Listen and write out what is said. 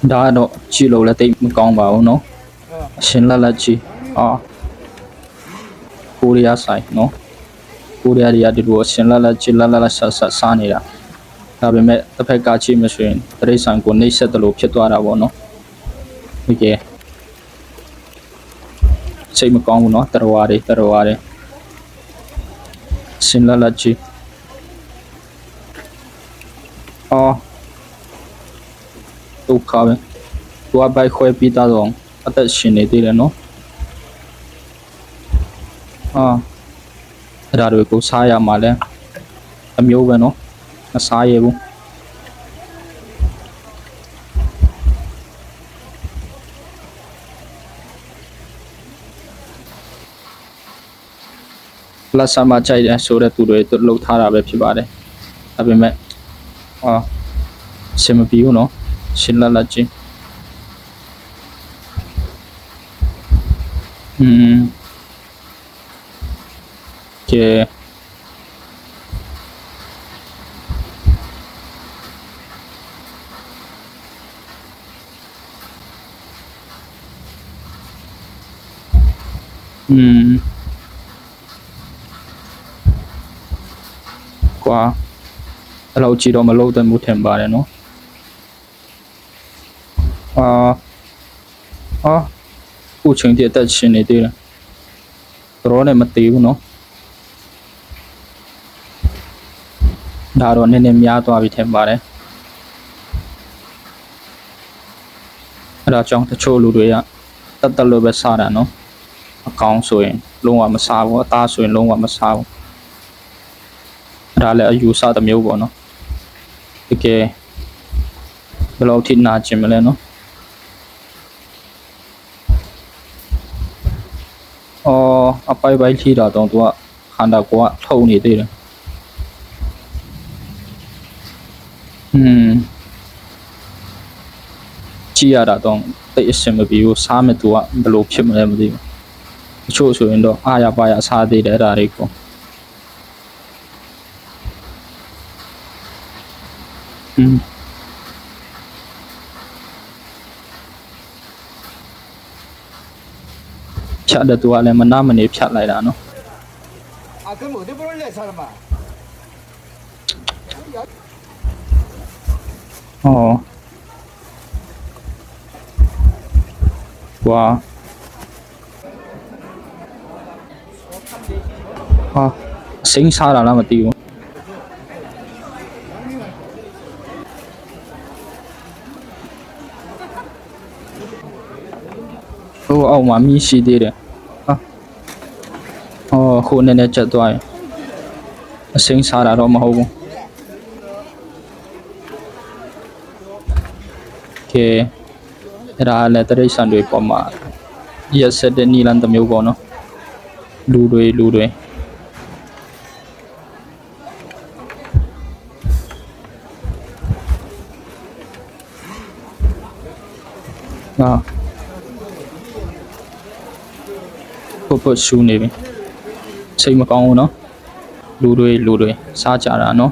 ဒါတော့ကြည့်လို့လည်းတိတ်မကောင်းပါဘူးနော်အရှင်လက်လက်ကြီးကိုရီးယားဆိုင်နော်ကိုရီးယားတွေကဒီလိုအရှင်လက်လက်ကြီးလက်လက်ဆက်ဆက်စားနေတာဒါပေမဲ့တစ်ဖက်ကကြည့်မဆိုရင်တရိတ်ဆိုင်ကိုနှိမ့်ဆက်တယ်လို့ဖြစ်သွားတာပေါ့နော်ဟုတ်ကဲ့စိတ်မကောင်းဘူးနော်တရဝါတွေရှင်လက်လက်ကြီးဒုက္ခပဲသူကဘိုက်ခွဲပြီးသားတော့အသက်ရှင်နေသေးတယ်နော်အဲ့ဒါတွေကိုစားရမှာလဲအမျိုးပဲနော်မစားရဘူးလက်ဆမ်းမကြိုက်တယ်ဆိုတဲ့သူတွေလှုပ်ထားတာပဲဖြစ်ပါတယ်ဒါပေမဲ့ရှင်မပြီးဘူးနော်ရှင်လက်လက်ချင်းကဲကွာအဲ့လိုကြည့်တော့မလို့တဲ့မှုထင်ပါတယ်နော်ခုချိန်တည်းအသက်ရှင်နေသေးတယ်တော့လည်းမသေးဘူးနော်ဒါတော့နည်းနည်းများသွားပြီထင်ပါတယ်အဲ့ဒါကြောင့်တချို့လူတွေကတက်လို့ပဲစားတာနော်အကောင်ဆိုရင်လုံးဝမစားဘူးအသားဆိုရင်လုံးဝမစားဘူးအဲ့ဒါလည်းအယူဆတစ်မျိုးပေါ့နော်တကယ်ဘယ်လိုထိနာကျင်မလဲနော်အပိုက်ထိတာတော့သူကခန္ဓာကိုယ်ကထုံနေသေးတယ်ကြည့်ရတာတော့တိတ်အဆင်မပြေဘူးစားမဲ့သူကဘယ်လိုဖြစ်မလဲမသိဘူးတချို့ဆိုရင်တော့အားရပါရစားသေးတယ်အဲ့ဒါတွေကိုဖြတ်တဲ့သူကလည်းမနာမနေဖြတ်လိုက်တာနော်그럼 어디 보낼래 사람아 와စိမ်းစားတာလားမသိဘူးအောက်မှာမြည်ရှိသေးတယ်ခုနည်းနည်းချက်သွားရင်အစိမ်းစားတာတော့မဟုတ်ဘူးကဲအဲ့ဒါလည်းတရိတ်ဆန်တွေပေါ်မှာရက်ဆက်တဲ့နီလန်တစ်မျိုးပေါ့နော်လူတွေပုတ်ရှူနေပြီစိတ်မကောင်းဘူးနော်လူတွေစားကြတာနော်